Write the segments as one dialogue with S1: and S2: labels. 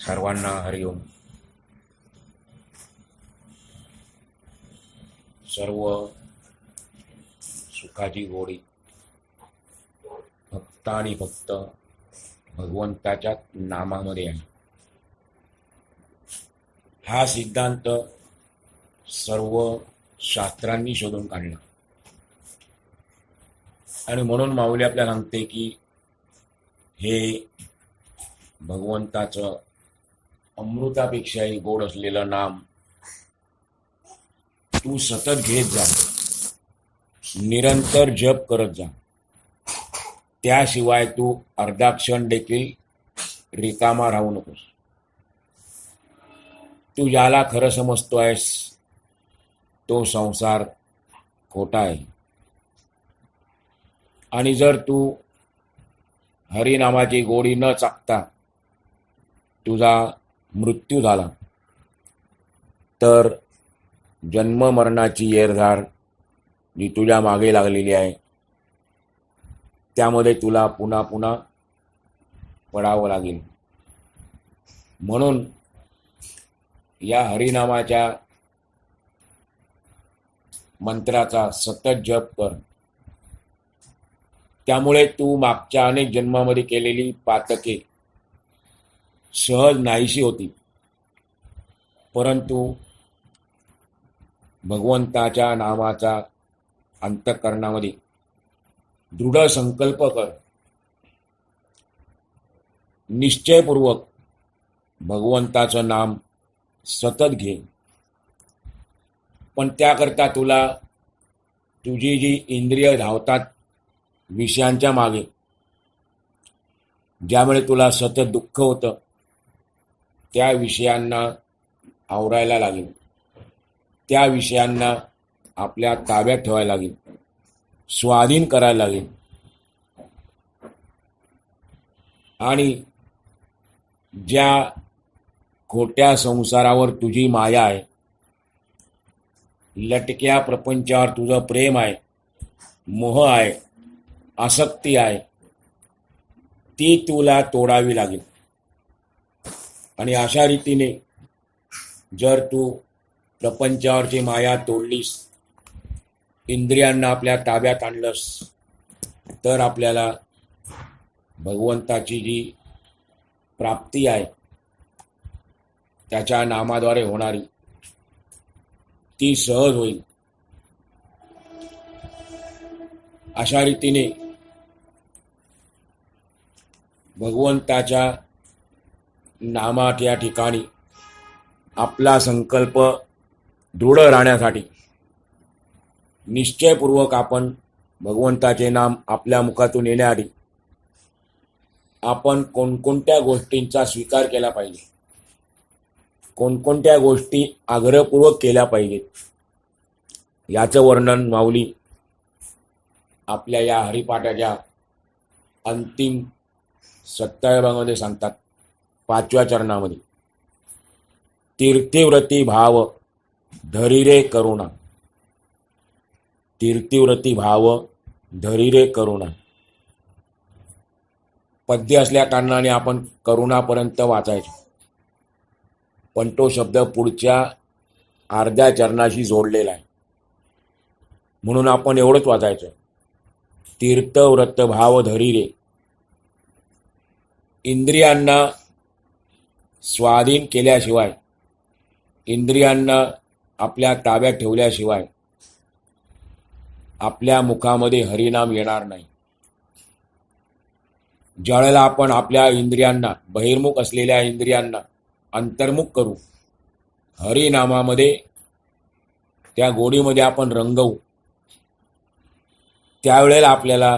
S1: सर्वांना हरिओम. सर्व सुखाची गोडी फक्त आणि फक्त भगवंताच्या नामामध्ये आहे. हा सिद्धांत सर्व शास्त्रांनी शोधून काढला आणि म्हणून माऊली आपल्याला सांगते की हे भगवंताचं अमृतापेक्षाही गोड असलेलं नाम तू सतत घेत जा, निरंतर जप करत जा. त्याशिवाय तू अर्धा क्षण देखील रिकामा राहू नकोस. तू ज्याला खरं समजतो आहेस तो संसार खोटा आहे. आणि जर तू हरिनामाची गोडी न चाकता तुझा मृत्यू झाला तर जन्म मरणाची येरझार जी तुझ्या मागे लागलेली आहे त्यामध्ये तुला पुन्हा पुन्हा पडावं लागेल. म्हणून या हरिनामाच्या मंत्राचा सतत जप कर. त्यामुळे तू मागच्या अनेक जन्मामध्ये केलेली पातके सहज नाहीशी होती. परंतु भगवंताच्या नामाचा अंतःकरणामध्ये दृढ संकल्प कर. निश्चयपूर्वक भगवंताचं नाम सतत घे. पण त्याकरता तुला तुझी जी इंद्रिय धावतात विषयांच्या मागे, ज्यामुळे तुला सतत दुःख होतं, त्या विषयांना आवरायला लागेल. त्या विषयांना आपल्या ताब्यात ठेवायला लागेल, स्वाधीन करायला लागेल. आणि ज्या खोट्या संसारावर तुझी माया आहे, लटक्या प्रपंचावर तुझं प्रेम आहे, मोह आहे, आसक्ती आहे, ती तुला तोडावी लागेल. आणि अशा रीतीने जर तू प्रपंचावरची माया तोडलीस, इंद्रियांना आपल्या ताब्यात आणलंस, तर आपल्याला भगवंताची जी प्राप्ती आहे त्याच्या नामाद्वारे होणारी ती सहज होईल. अशा रीतीने भगवंताच्या नामात या ठिकाणी आपला संकल्प दृढ राहण्यासाठी निश्चयपूर्वक आपण भगवंताचे नाम आपल्या मुखातून येण्याआधी आपण कोणकोणत्या गोष्टींचा स्वीकार केला पाहिजे, कोणकोणत्या गोष्टी आग्रहपूर्वक केल्या पाहिजेत, याचं वर्णन माऊली आपल्या या हरिपाठाच्या अंतिम 27व्या भागामध्ये सांगतात. 5व्या चरणामध्ये, तीर्थीव्रती भाव धरिरे करुणा. तीर्थीव्रती भाव धरिरे करुणा. पद्य असल्या कारणाने आपण करुणापर्यंत वाचायचो, पण तो शब्द पुढच्या अर्ध्या चरणाशी जोडलेला आहे. म्हणून आपण एवढंच वाचायचं, तीर्थव्रत भाव धरिरे. इंद्रियांना स्वाधीन केल्याशिवाय, इंद्रियांना आपल्या ताब्यात ठेवल्याशिवाय आपल्या मुखामध्ये हरिनाम येणार नाही. ज्यावेळेला आपण आपल्या इंद्रियांना, बहिर्मुख असलेल्या इंद्रियांना अंतर्मुख करू, हरिनामामध्ये त्या गोडीमध्ये आपण रंगवू, त्यावेळेला आपल्याला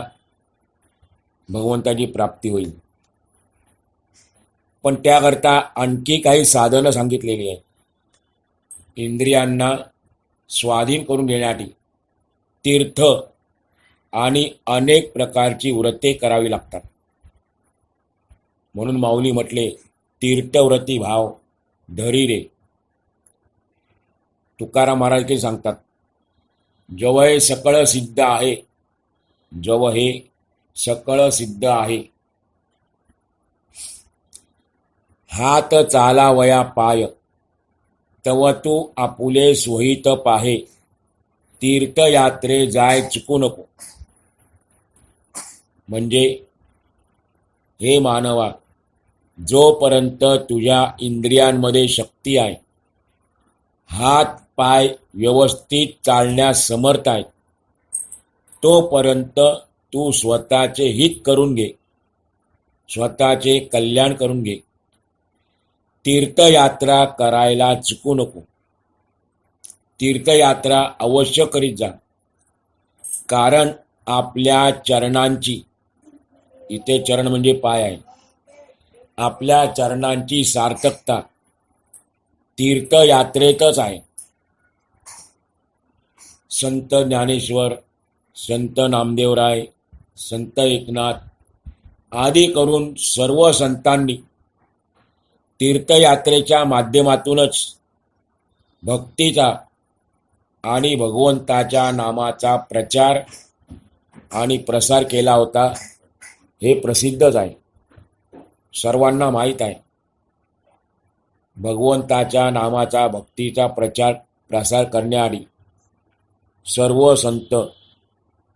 S1: भगवंताची प्राप्ती होईल. पण त्याकरता आणखी काही साधनं सांगितलेली आहेत. इंद्रियांना स्वाधीन करून घेण्यासाठी तीर्थ आणि अनेक प्रकारची व्रते करावी लागतात. म्हणून माऊली म्हटले, तीर्थव्रती भाव धरिरे. तुकाराम महाराज काही सांगतात, जव हे सकळ सिद्ध आहे, जव हे सकळ सिद्ध आहे. हात चालावया पाय, तव तू आपुले सोहित पाहे, तीर्थयात्रे जाय चुकू नको. म्हणजे हे मानवा, जोपर्यंत तुझ्या इंद्रियांमध्ये शक्ती आहे, हात पाय व्यवस्थित चालण्यास समर्थ आहे, तोपर्यंत तू स्वतःचे हित करून घे, स्वतःचे कल्याण करून घे. तीर्थयात्रा करायला चुकू नको. तीर्थयात्रा अवश्य करीत जा. कारण आपल्या चरणांची, इथे चरण म्हणजे पाय आहे, आपल्या चरणांची सार्थकता तीर्थयात्रेतच आहे. संत ज्ञानेश्वर, संत नामदेवराय, संत एकनाथ आदी करून सर्व संतांनी तीर्थयात्रेच्या माध्यमातूनच भक्तीचा आणि भगवंताच्या नामाचा प्रचार आणि प्रसार केला होता. हे प्रसिद्धच आहे, सर्वांना माहीत आहे. भगवंताच्या नामाचा भक्तीचा प्रचार प्रसार करण्याआधी सर्व संत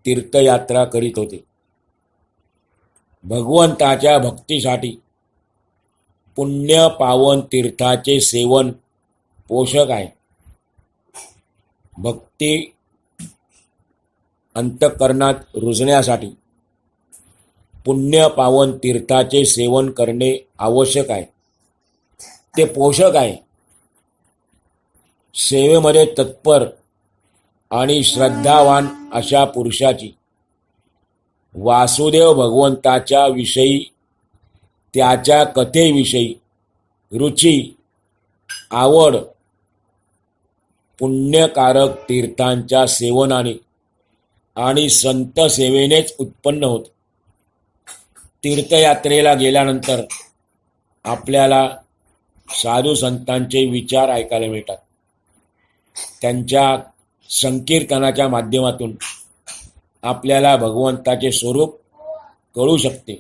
S1: तीर्थयात्रा करीत होते. भगवंताच्या भक्तीसाठी पुण्य पावन तीर्थाचे सेवन पोषक आहे. भक्ती अंतःकरणात रुजण्यासाठी पुण्य पावन तीर्थाचे सेवन करणे आवश्यक आहे, ते पोषक आहे. सेवेमध्ये तत्पर आणि श्रद्धावान अशा पुरुषाची वासुदेव भगवंताच्या विषयी, त्याच्या कथेविषयी रुची, आवड पुण्यकारक तीर्थांच्या सेवनाने आणि संत सेवेनेच उत्पन्न होते. तीर्थयात्रेला गेल्यानंतर आपल्याला साधू संतांचे विचार ऐकायला मिळतात. त्यांच्या संकीर्तनाच्या माध्यमातून आपल्याला भगवंताचे स्वरूप कळू शकते.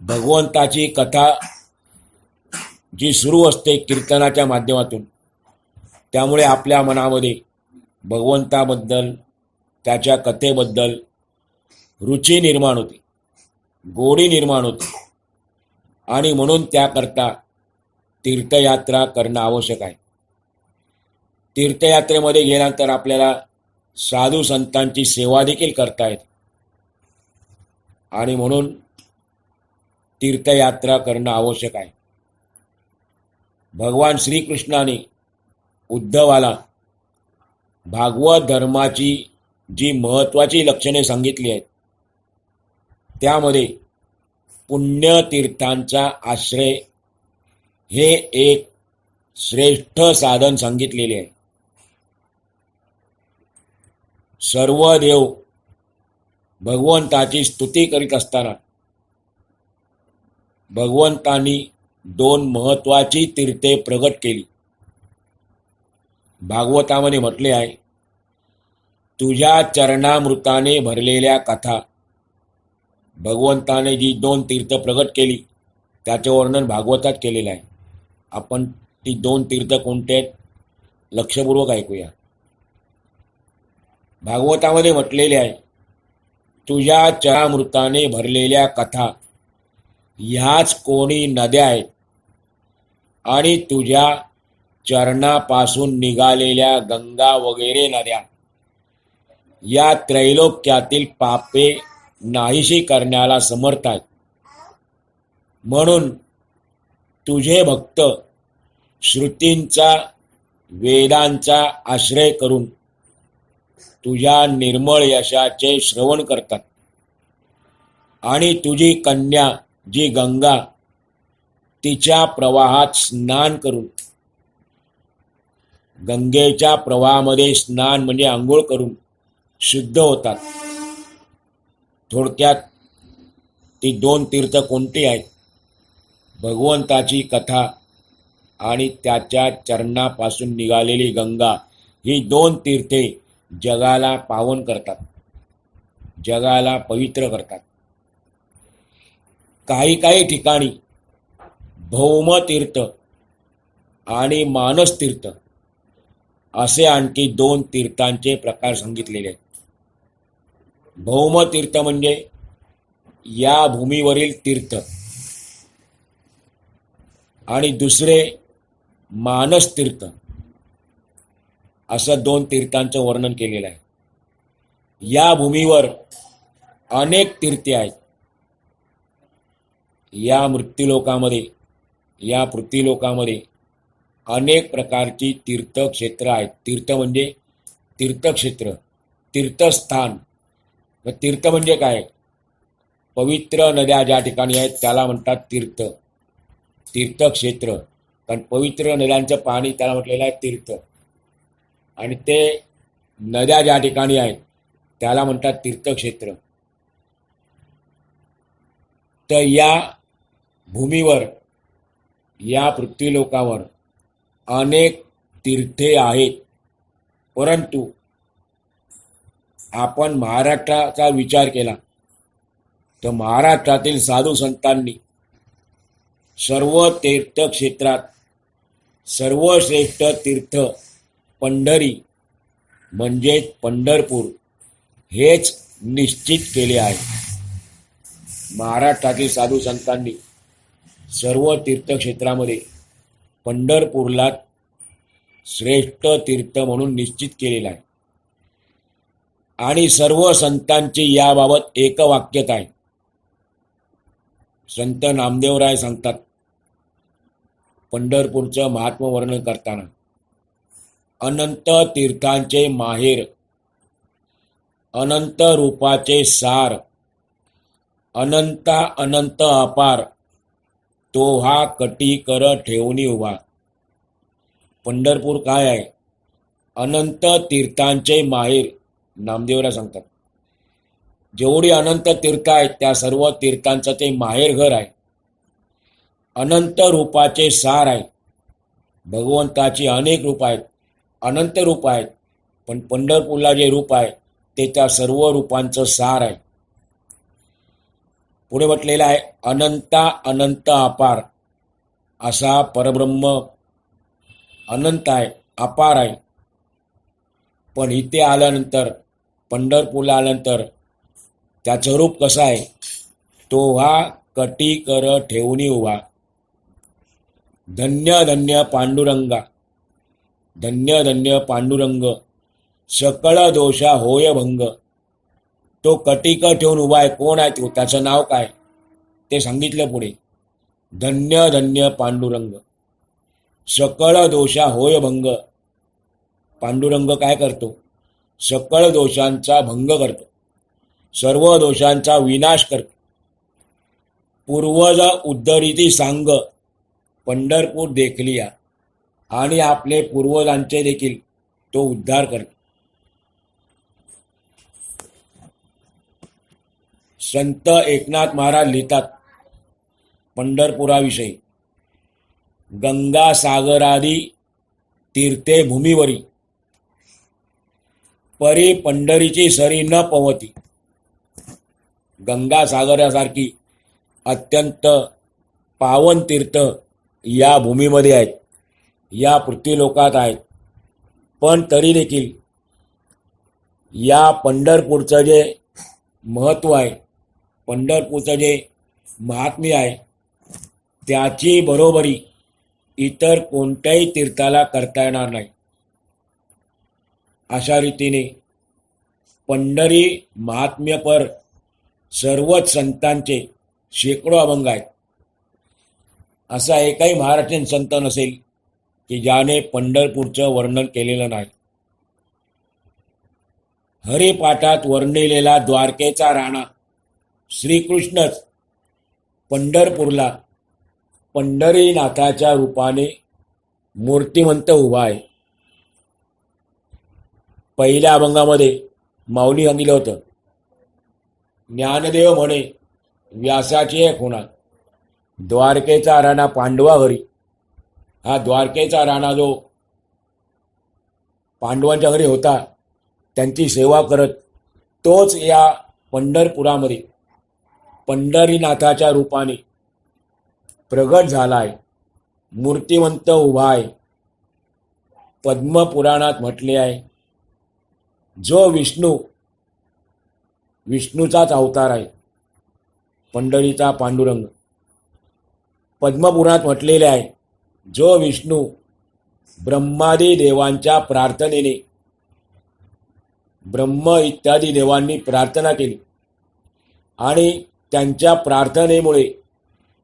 S1: भगवंताची कथा जी सुरू असते कीर्तनाच्या माध्यमातून, त्यामुळे आपल्या मनामध्ये भगवंताबद्दल, त्याच्या कथेबद्दल रुची निर्माण होते, गोडी निर्माण होते. आणि म्हणून त्याकरता तीर्थयात्रा करणं आवश्यक आहे. तीर्थयात्रेमध्ये गेल्यानंतर आपल्याला साधू संतांची सेवा देखील करता येते. आणि म्हणून तीर्थयात्रा करणं आवश्यक आहे. भगवान श्रीकृष्णाने उद्धवाला भागवत धर्माची जी महत्त्वाची लक्षणे सांगितली आहेत, त्यामध्ये पुण्यतीर्थांचा आश्रय हे एक श्रेष्ठ साधन सांगितलेले आहे. सर्व देव भगवंताची स्तुती करीत असताना भगवंतांनी दोन महत्त्वाची तीर्थे प्रगट केली. भागवतामध्ये म्हटले आहे, तुझ्या चरणामृताने भरलेल्या कथा. भगवंताने जी दोन तीर्थ प्रगट केली त्याचे वर्णन भागवतात केलेलं आहे. आपण ती दोन तीर्थ कोणते आहेत लक्षपूर्वक ऐकूया. भागवतामध्ये म्हटलेले आहे, तुझ्या चरणामृताने भरलेल्या कथा ह्याच कोणी नद्या आहेत आणि तुझ्या चरणापासून निघालेल्या गंगा वगैरे नद्या या त्रैलोक्यातील पापे नाहीशी करण्याला समर्थ आहेत. म्हणून तुझे भक्त श्रुतींचा, वेदांचा आश्रय करून तुझ्या निर्मळ यशाचे श्रवण करतात आणि तुझी कन्या जी गंगा, तिच्या प्रवाहात स्नान करून, गंगेच्या प्रवाहामध्ये स्नान म्हणजे आंघोळ करून शुद्ध होतात. थोडक्यात ती दोन तीर्थ कोणती आहेत? भगवंताची कथा आणि त्याच्या चरणापासून निघालेली गंगा. ही दोन तीर्थे जगाला पावन करतात, जगाला पवित्र करतात. काही काही ठिकाणी भौमतीर्थ आणि मानसतीर्थ असे आणखी 2 तीर्थांचे प्रकार सांगितलेले आहेत. भौमतीर्थ म्हणजे या भूमीवरील तीर्थ आणि दुसरे मानसतीर्थ असं 2 तीर्थांचं वर्णन केलेलं आहे. या भूमीवर अनेक तीर्थे आहेत. या मृत्यूलोकामध्ये, या पृथ्वीलोकामध्ये अनेक प्रकारची तीर्थक्षेत्र आहेत. तीर्थ म्हणजे तीर्थक्षेत्र, तीर्थस्थान. तीर्थ म्हणजे काय? पवित्र नद्या ज्या ठिकाणी आहेत त्याला म्हणतात तीर्थ, तीर्थक्षेत्र. कारण पवित्र नद्यांचं पाणी त्याला म्हटलेलं आहे तीर्थ. आणि ते नद्या ज्या ठिकाणी आहेत त्याला म्हणतात तीर्थक्षेत्र. तर या भूमीवर, या पृथ्वीलोकावर अनेक तीर्थे आहेत. परंतु आपण महाराष्ट्राचा विचार केला तर महाराष्ट्रातील साधू संतांनी सर्व तीर्थक्षेत्रात सर्वश्रेष्ठ तीर्थ पंढरी म्हणजेच पंढरपूर हेच निश्चित केले आहे. महाराष्ट्रातील साधू संतांनी सर्व तीर्थक्षेत्रामध्ये पंढरपूरला श्रेष्ठ तीर्थ म्हणून निश्चित केलेला आहे. आणि सर्व संतांची याबाबत एकवाक्यता आहे. संत नामदेवराय सांगतात पंढरपूरचं महात्म्य वर्णन करताना, अनंत तीर्थांचे माहेर, अनंत रूपाचे सार, अनंता अनंत अपार, तो हा कटी कर ठेवणी उभा. पंढरपूर काय आहे? अनंत तीर्थांचे माहेर. नामदेवराय सांगतात जेवढी अनंत तीर्थ आहेत त्या सर्व तीर्थांचं ते माहेर घर आहे. अनंत रूपाचे सार आहे. भगवंताची अनेक रूप आहेत, अनंत रूप आहेत, पण पंढरपूरला जे रूप आहे ते त्या सर्व रूपांचं सार आहे. पुढे म्हटलेलं आहे अनंता अनंत अपार. असा परब्रह्म अनंत आहे, अपार आहे. पण इथे आल्यानंतर, पंढरपूरला आल्यानंतर त्याचं रूप कसं आहे? तो हा कटी कर ठेवणी उभा. धन्य धन्य पांडुरंगा, धन्य धन्य पांडुरंग, सकळ दोषा होय भंग. तो कटिक ठेवून उभा आहे. कोण आहे तो? त्याचं नाव काय ते सांगितलं पुढे. धन्य धन्य पांडुरंग, सकळ दोषा होय भंग. पांडुरंग काय करतो? सकळ दोषांचा भंग करतो, सर्व दोषांचा विनाश करतो. पूर्वज उद्धरिती सांग पंढरपूर देखलिया. आणि आपले पूर्वजांचे देखील तो उद्धार करतो. संत एकनाथ महाराज लिहितात पंढरपुराविषयी, गंगा सागरादी तीर्थे भूमीवरी, परी पंढरीची सरी न पवती. गंगा सागरासारखी अत्यंत पावन तीर्थ या भूमीमध्ये आहेत, या पृथ्वीलोकात आहेत. पण तरी देखील या पंढरपूरचं जे महत्त्व आहे, पंढरपूरचं जे महात्म्य आहे, त्याची बरोबरी इतर कोणत्याही तीर्थाला करता येणार नाही. अशा रीतीने पंढरी महात्म्यपर सर्वच संतांचे शेकडो अभंग आहेत. असा एकही महाराष्ट्रीयन संत नसेल की ज्याने पंढरपूरचं वर्णन केलेलं नाही. हरिपाठात वर्णिलेला द्वारकेचा राणा श्रीकृष्णच पंढरपूरला पंढरीनाथाच्या रूपाने मूर्तिमंत उभा आहे. पहिल्या अभंगामध्ये माऊली सांगितलं होतं, ज्ञानदेव म्हणे व्यासाची एक होणार. द्वारकेचा राणा पांडवा घरी. हा द्वारकेचा राणा जो पांडवांच्या घरी होता, त्यांची सेवा करत, तोच या पंढरपुरामध्ये पंढरीनाथाच्या रूपाने प्रगट झालाय, मूर्तिवंत उभा आहे. पद्मपुराणात म्हटले आहे, जो विष्णूचाच अवतार आहे, पंढरीचा पांडुरंग. पद्मपुराणात म्हटलेले आहे, जो विष्णू ब्रह्मादी देवांच्या प्रार्थनेने, ब्रह्म इत्यादी देवांनी प्रार्थना केली आणि त्यांच्या प्रार्थनेमुळे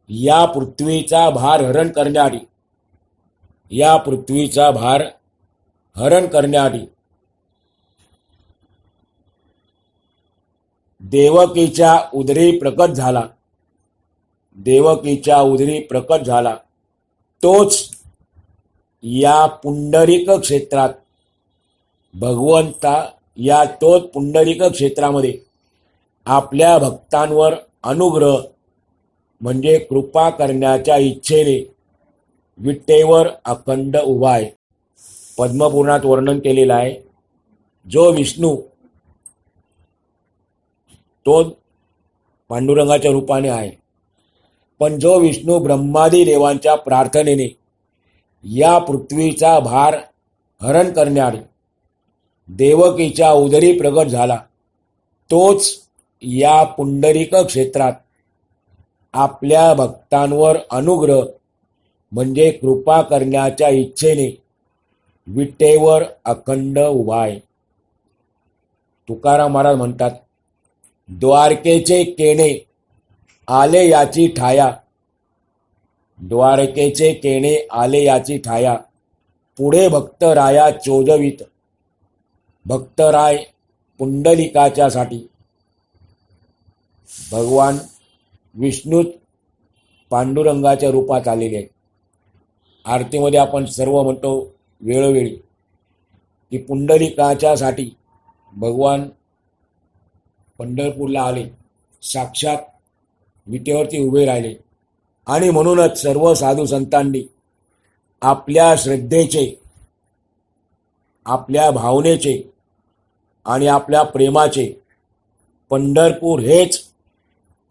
S1: या पृथ्वीचा भार हरण करण्यासाठी देवकीच्या उदरी प्रकट झाला. तोच या पुंडरीक क्षेत्रात तोच पुंडरीक क्षेत्रामध्ये आपल्या भक्तांवर अनुग्रह म्हणजे कृपा करण्याच्या इच्छेने विटेवर अखंड उभा आहे. पद्मपुराणात वर्णन केलेलं आहे, जो विष्णू तो पांडुरंगाच्या रूपाने आहे, पण जो विष्णू ब्रह्मादी देवांच्या प्रार्थनेने या पृथ्वीचा भार हरण करण्यासाठी देवकीच्या उदरी प्रगट झाला, तोच या पुंडरीक क्षेत्रात आपल्या भक्तांवर अनुग्रह म्हणजे कृपा करण्याच्या इच्छेने विटेवर अखंड उभा आहे. तुकाराम महाराज म्हणतात, द्वारकेचे केणे आले याची ठाया, पुढे भक्तराया चोजवीत. भक्तराय पुंडलिकाच्या साठी भगवान विष्णू पांडुरंगाच्या रूपात आलेले आहेत. आरतीमध्ये आपण सर्व म्हणतो वेळोवेळी की पुंडलिकाच्या साठी भगवान पंढरपूरला आले, साक्षात विटेवरती उभे राहिले. आणि म्हणूनच सर्व साधू संतांनी आपल्या श्रद्धेचे, आपल्या भावनेचे आणि आपल्या प्रेमाचे पंढरपूर हेच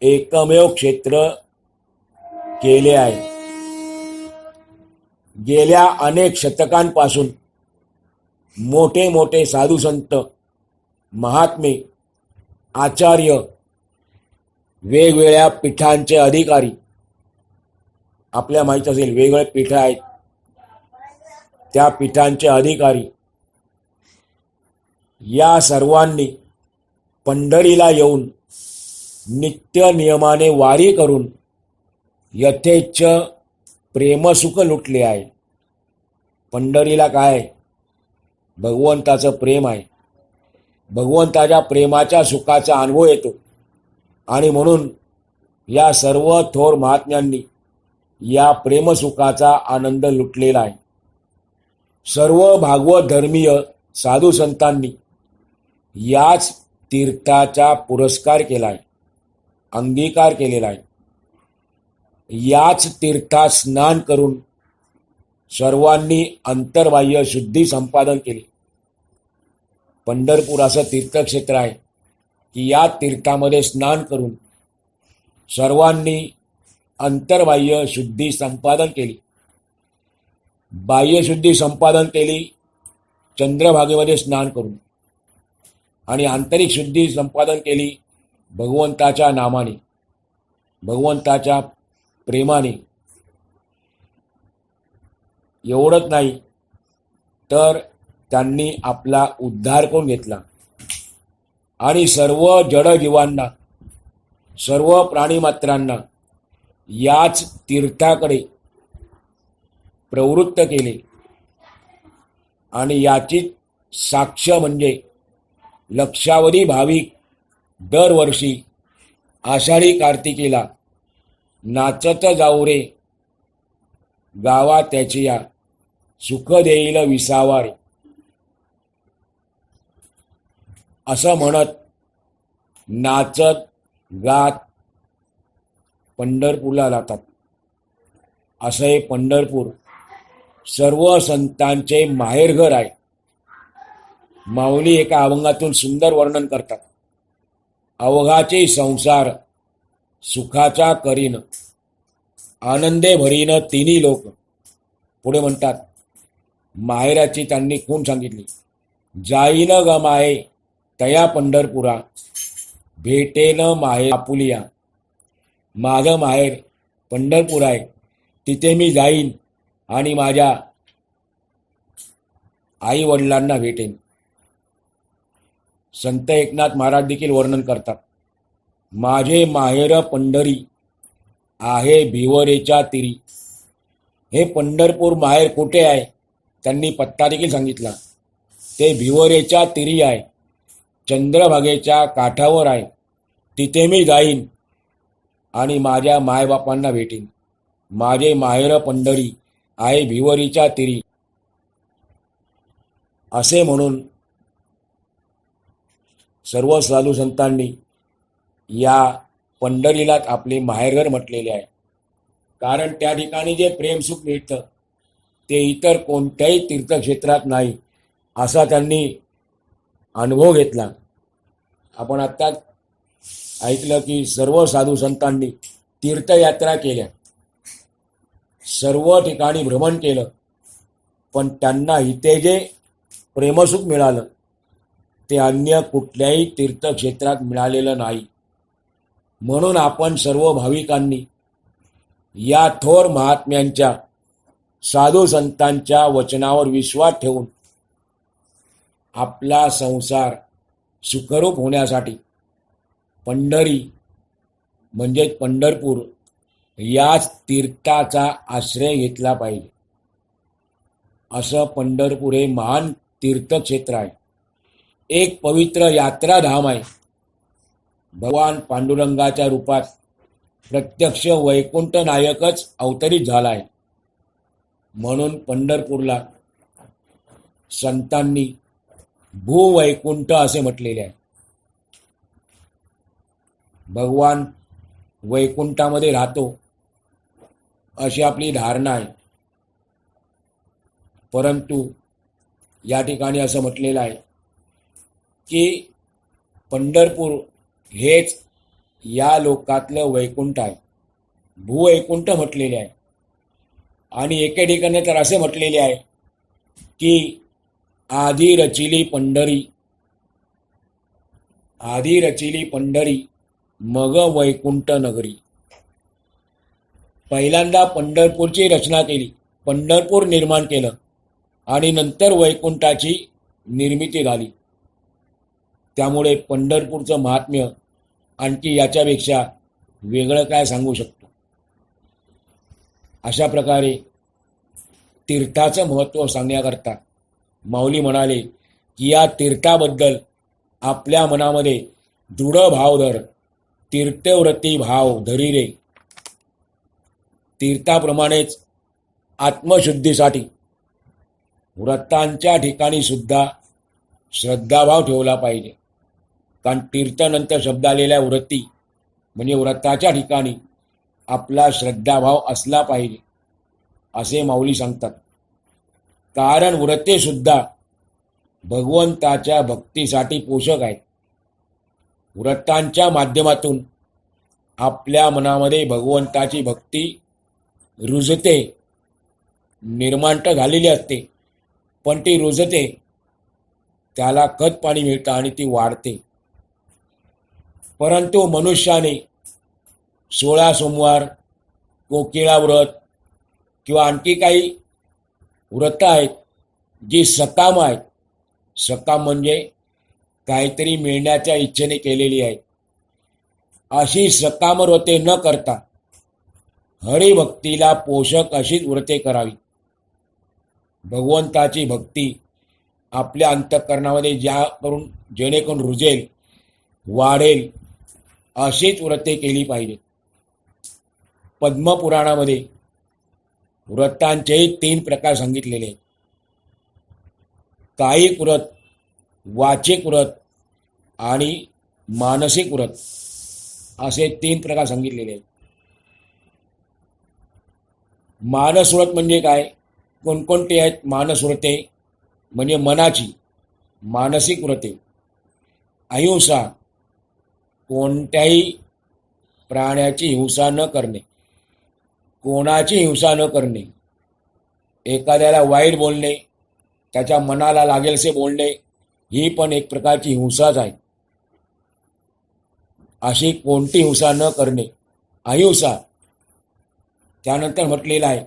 S1: एकमेव क्षेत्र केले आहे. गेल्या अनेक शतकांपासून मोठे मोठे साधू संत, महात्मे, आचार्य, वेगवेगळ्या पीठांचे अधिकारी, आपल्या माहीत असेल वेगवेगळे पीठ आहेत, त्या पीठांचे अधिकारी या सर्वांनी पंढरीला येऊन नित्य नियमाने वारी करून यथेच्छ प्रेमसुख लुटले आहे. पंढरीला काय? भगवंताचं प्रेम आहे. भगवंताच्या प्रेमाच्या सुखाचा अनुभव येतो. आणि म्हणून या सर्व थोर महात्म्यांनी या प्रेमसुखाचा आनंद लुटलेला आहे. सर्व भागवत धर्मीय साधू संतांनी याच तीर्थाचा पुरस्कार केला आहे, अंगीकार केलेला आहे. याच तीर्थात स्नान करून सर्वांनी अंतर्बाह्य शुद्धी संपादन केली. पंढरपूर असं तीर्थक्षेत्र आहे की या तीर्थामध्ये स्नान करून सर्वांनी अंतर्बाह्य शुद्धी संपादन केली. बाह्यशुद्धी संपादन केली चंद्रभागेमध्ये स्नान करून, आणि आंतरिक शुद्धी संपादन केली भगवंताच्या नामाने, भगवंताच्या प्रेमाने. एवढंच नाही तर त्यांनी आपला उद्धार करून घेतला आणि सर्व जडजीवांना, सर्व प्राणीमात्रांना याच तीर्थाकडे प्रवृत्त केले. आणि याची साक्ष म्हणजे लक्षावधी भाविक दरवर्षी आषाढी कार्तिकीला नाचत जाऊ रे गावा त्याची या, सुख देईल विसावा रे, असं म्हणत नाचत गात पंढरपूरला जातात. असं हे पंढरपूर सर्व संतांचे माहेरघर आहे. माऊली एका अभंगातून सुंदर वर्णन करतात. अवघाचे संसार सुखाचा करीन, आनंदे भरीनं तिन्ही लोक. पुढे म्हणतात, माहेराची त्यांनी खूण सांगितली. जाईन ग माये तया पंढरपुरा, भेटेन माहेर आपुलिया. माझं माहेर पंढरपूर आहे, तिथे मी जाईन आणि माझ्या आई वडिलांना भेटेन. संत एकनाथ महाराज देखील वर्णन करतात, माझे माहेर पंढरी आहे भिवरेच्या तिरी. हे पंढरपूर माहेर कुठे आहे त्यांनी पत्ता देखील सांगितला. ते भिवरेच्या तिरी आहे, चंद्रभागेच्या काठावर आहे. तिथे मी जाईन आणि माझ्या मायबापांना भेटेन. माझे माहेर पंढरी आहे भिवरीच्या तिरी. असे म्हणून सर्व साधू संतांनी या पंढरीलाच आपले माहेरघर म्हटलेले आहे. कारण त्या ठिकाणी जे प्रेमसुख मिळतं ते इतर कोणत्याही तीर्थक्षेत्रात नाही, असा त्यांनी अनुभव घेतला. आपण आत्ताच ऐकलं की सर्व साधू संतांनी तीर्थयात्रा केल्या, सर्व ठिकाणी भ्रमण केलं, पण त्यांना इथे जे प्रेमसुख मिळालं ते अन्य कुठल्याही तीर्थक्षेत्रात मिळालेलं नाही. म्हणून आपण सर्व भाविकांनी या थोर महात्म्यांच्या साधू संतांच्या वचनावर विश्वास ठेवून आपला संसार सुखरूप होण्यासाठी पंढरी म्हणजेच पंढरपूर याच तीर्थाचा आश्रय घेतला पाहिजे. असं पंढरपूर हे महान तीर्थक्षेत्र आहे, एक पवित्र यात्राधाम आहे. भगवान पांडुरंगाच्या रूपात प्रत्यक्ष वैकुंठ नायकच अवतरित झाला आहे. म्हणून पंढरपूरला संतांनी भूवैकुंठ असे म्हटलेले आहे. भगवान वैकुंठामध्ये राहतो अशी आपली धारणा आहे, परंतु या ठिकाणी असं म्हटलेलं आहे की पंढरपूर हेच या लोकातलं वैकुंठ आहे, भूवैकुंठ म्हटलेले आहे. आणि एके ठिकाणी तर असे म्हटलेले आहे की आधी रचिली पंढरी, आधी रचिली पंढरी मग वैकुंठ नगरी. पहिल्यांदा पंढरपूरची रचना केली, पंढरपूर निर्माण केलं आणि नंतर वैकुंठाची निर्मिती झाली. त्यामुळे पंढरपूरचं महात्म्य आणखी याच्यापेक्षा वेगळं काय सांगू शकतो. अशा प्रकारे तीर्थाचं महत्त्व सांगण्याकरता माऊली म्हणाले की या तीर्थाबद्दल आपल्या मनामध्ये दृढ भाव धर, तीर्थव्रती भाव धरी रे. तीर्थाप्रमाणेच आत्मशुद्धीसाठी व्रतांच्या ठिकाणी सुद्धा श्रद्धाभाव ठेवला पाहिजे. कारण तीर्थनंतर शब्द आलेल्या व्रती म्हणजे व्रताच्या ठिकाणी आपला श्रद्धाभाव असला पाहिजे असे माऊली सांगतात. कारण व्रते सुद्धा भगवंताच्या भक्तीसाठी पोषक आहेत. व्रतांच्या माध्यमातून आपल्या मनामध्ये भगवंताची भक्ती रुजते, निर्माण तर झालेली असते, पण ती रुजते, त्याला खत पाणी मिळतं आणि ती वाढते. परंतु मनुष्याने 16 सोमवार, कोकिळा व्रत किंवा आणखी काही व्रत आहेत जी सकाम आहेत, सकाम म्हणजे काहीतरी मिळण्याच्या इच्छेने केलेली आहे, अशी सकाम व्रते न करता हरिभक्तीला पोषक अशीच व्रते करावी. भगवंताची भक्ती आपल्या अंतःकरणामध्ये जेणेकरून रुजेल, वाढेल अशीच व्रते केली पाहिजे. पद्मपुराणामध्ये व्रतांचेही 3 प्रकार सांगितलेले आहेत. कायिक व्रत, वाचिक व्रत आणि मानसिक व्रत असे 3 प्रकार सांगितलेले आहेत. मानस व्रत म्हणजे काय, कोणकोणते आहेत मानस व्रते म्हणजे मनाची. मानसिक व्रते अहिंसा, कोणत्याही प्राण्याची हिंसा न करणे, कोणाची हिंसा न करणे, एखाद्याला वाईट बोलणे, त्याच्या मनाला लागेलसे बोलणे, ही पण एक प्रकारची हिंसाच आहे. अशी कोणती हिंसा न करणे, अहिंसा. त्यानंतर म्हटलेला आहे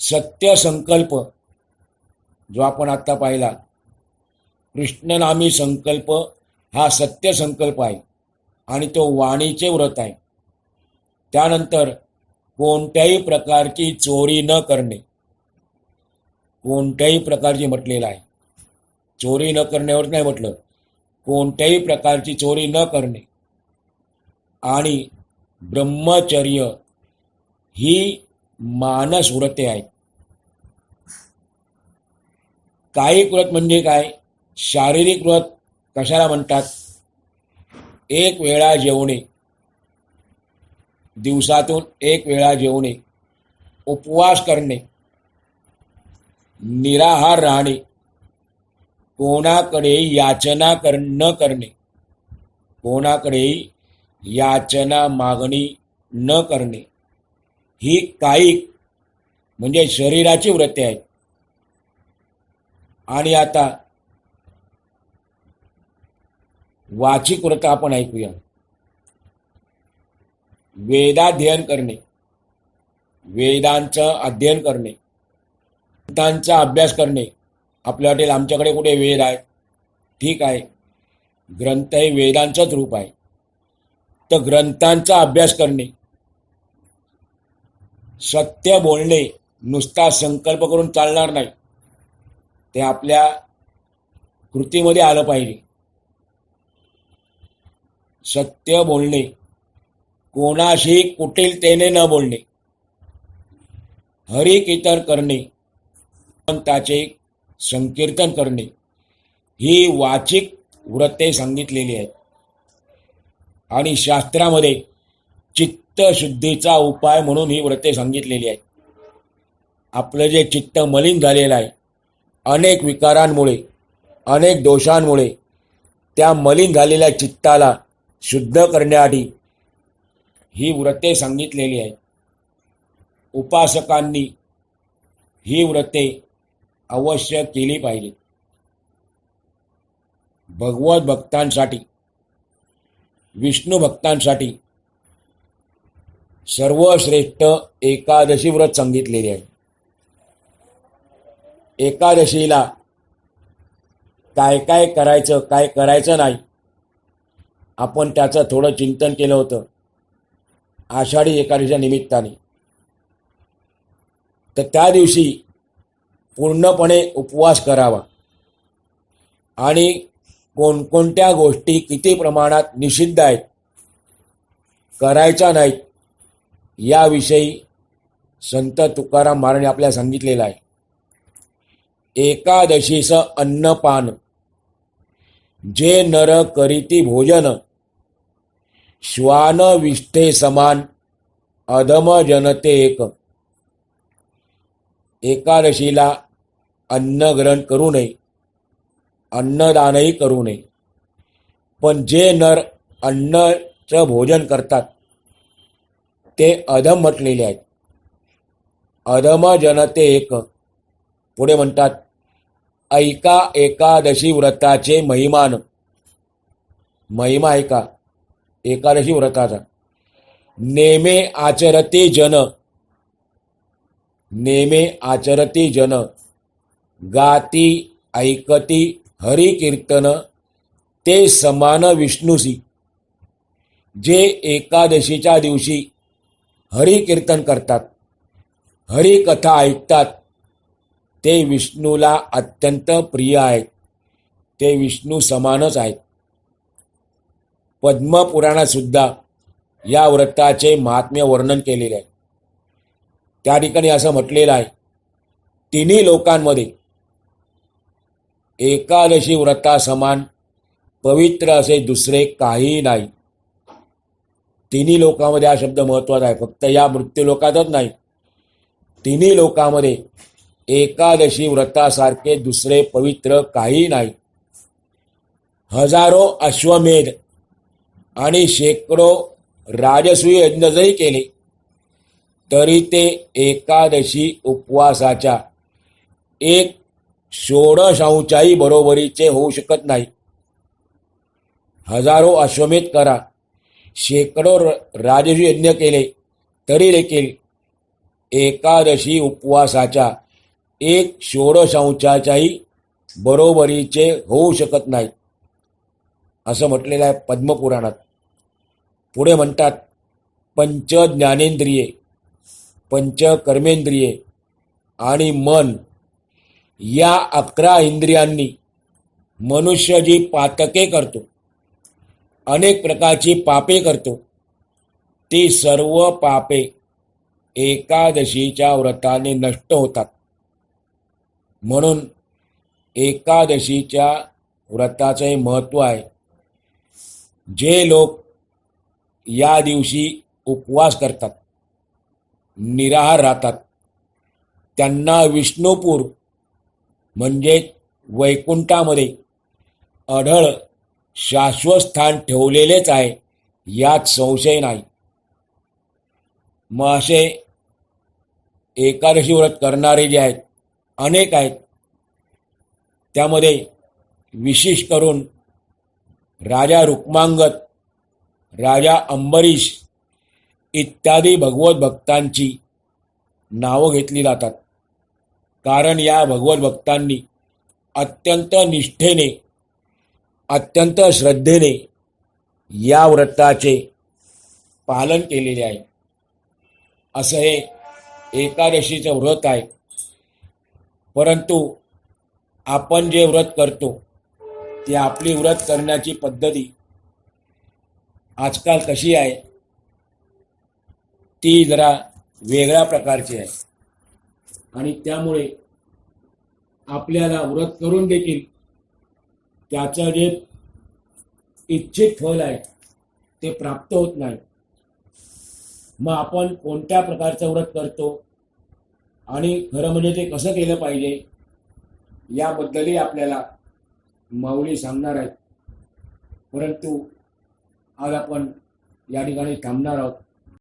S1: सत्य संकल्प, जो आपण आता पाहिला. कृष्णनामी संकल्प हा सत्य संकल्प आहे आणि तो वाणीचे व्रत आहे. त्यानंतर कोणत्याही प्रकारची चोरी न करणे, कोणत्याही प्रकारची म्हटलेलं आहे. चोरी न करण्यावर नाही म्हटलं, कोणत्याही प्रकारची चोरी न करणे. आणि ब्रह्मचर्य ही मानस व्रते आहेत. कायिक व्रत म्हणजे काय? शारीरिक व्रत कशाला म्हणतात? एक वेळा जेवणे, दिवसातून एक वेळा जेवणे, उपवास करणे, निराहार राहणे, कोणाकडे याचना न करणे, कोणाकडे याचना मागणी न करणे, ही कायिक म्हणजे शरीराची व्रते आहेत. आणि आता वाचिक व्रत आपण ऐकूया. वेदाध्ययन करणे, वेदांचं अध्ययन करणे, ग्रंथांचा अभ्यास करणे. आपल्या वाटेल आमच्याकडे कुठे वेद आहे? ठीक आहे, ग्रंथ हे वेदांचंच रूप आहे. तर ग्रंथांचा अभ्यास करणे, सत्य बोलणे, नुसता संकल्प करून चालणार नाही, ते आपल्या कृतीमध्ये आलं पाहिजे. सत्य बोलणे, कोणाशी कुटिलतेने न बोलणे, हरिकीर्तन करणे, त्याचे संकीर्तन करणे, ही वाचिक व्रते सांगितलेली आहेत. आणि शास्त्रामध्ये चित्तशुद्धीचा उपाय म्हणून ही व्रते सांगितलेली आहेत. आपलं जे चित्त मलिन झालेलं आहे अनेक विकारांमुळे, अनेक दोषांमुळे, त्या मलिन झालेल्या चित्ताला शुद्ध करण्यासाठी ही व्रते सांगितलेली आहेत. उपासकांनी ही व्रते अवश्य केली पाहिजे. भगवत भक्तांसाठी, विष्णू भक्तांसाठी सर्वश्रेष्ठ एकादशी व्रत सांगितलेले आहे. एकादशीला काय काय करायचं, काय करायचं नाही, आपण त्याचं थोडं चिंतन केलं होतं आषाढी एकादशीच्या निमित्ताने. तर त्या दिवशी पूर्णपणे उपवास करावा आणि कोणकोणत्या गोष्टी किती प्रमाणात निषिद्ध आहेत, करायच्या नाहीत, याविषयी संत तुकाराम महाराजांनी आपल्याला सांगितलेलं आहे. एकादशीचं अन्नपान, जे नर करीती भोजन, श्वान विष्ठे समान, अधम जनते एक. एकादशीला अन्न ग्रहण करू नये, अन्नदानही करू नये. पण जे नर अन्नाचं भोजन करतात ते अधम म्हटलेले आहेत. अधम जनते एक. पुढे म्हणतात ऐका एकादशी व्रताचे महिमान. महिमा ऐका एकादशी व्रताचा. नेमे आचरते जन, नेमे आचरते जन, गाती ऐकती हरि कीर्तन, ते समान विष्णूसी. जे एकादशीच्या दिवशी हरि कीर्तन करतात, हरि कथा ऐकतात, ते विष्णूला अत्यंत प्रिय आहेत, ते विष्णू समानच आहेत. पद्मपुराणात सुद्धा या व्रताचे महात्म्य वर्णन केलेले आहे. त्या ठिकाणी असं म्हटलेलं आहे, तिन्ही लोकांमध्ये एकादशी व्रता समान पवित्र असे दुसरे काही नाही. तिन्ही लोकांमध्ये हा शब्द महत्त्वाचा आहे, फक्त या मृत्यू लोकातच नाही, तिन्ही लोकांमध्ये एकादशी व्रतासारखे दुसरे पवित्र काही नाही. हजारो अश्वमेध आणि शेकडो राजसूय यज्ञ जरी केले तरी ते एकादशी उपवासाच्या एक षोडशांशाही बरोबरीचे होऊ शकत नाही. हजारो अश्वमेध करा, शेकडो राजसी यज्ञ केले तरी देखील एकादशी उपवासाच्या एक षोडशांशाच्याही बरोबरीचे होऊ शकत नाही असं म्हटलेलं आहे पद्मपुराणात. पुढे म्हणतात, पंच ज्ञानेंद्रिये, पंच कर्मेंद्रिये आणि मन या 11 इंद्रियांनी मनुष्य जी पातके करतो, अनेक प्रकारची पापे करतो, ती सर्व पापे एकादशीच्या व्रताने नष्ट होतात. म्हणून एकादशीच्या व्रताचे महत्त्व आहे. जे लोक या दिवशी उपवास करतात, निराहार राहतात, त्यांना विष्णुपूर म्हणजे वैकुंठामध्ये अढळ शाश्वत स्थान ठेवलेलेच आहे, यात संशय नाही. मग असे एकादशी व्रत करणारे जे आहेत अनेक आहेत. त्यामध्ये विशेष करून राजा रुक्मांगद, राजा अंबरीश इत्यादी भगवत भक्तांची नावं घेतली जातात. कारण या भगवत भक्तांनी अत्यंत निष्ठेने, अत्यंत श्रद्धेने या व्रताचे पालन केलेले आहे. असं हे एकादशीचं व्रत आहे. परंतु आपण जे व्रत करतो ते आपली व्रत करण्याची पद्धती आजकाल कशी आहे ती जरा वेगळ्या प्रकारची आहे. आणि त्यामुळे आपल्याला व्रत करून देखील त्याचं जे इच्छित फल आहे ते प्राप्त होत नाही. मग आपण कोणत्या प्रकारचं व्रत करतो आणि खरं म्हणजे ते कसं केलं पाहिजे याबद्दलही आपल्याला माऊली सांगणार आहेत. परंतु आज आपण या ठिकाणी थांबणार आहोत.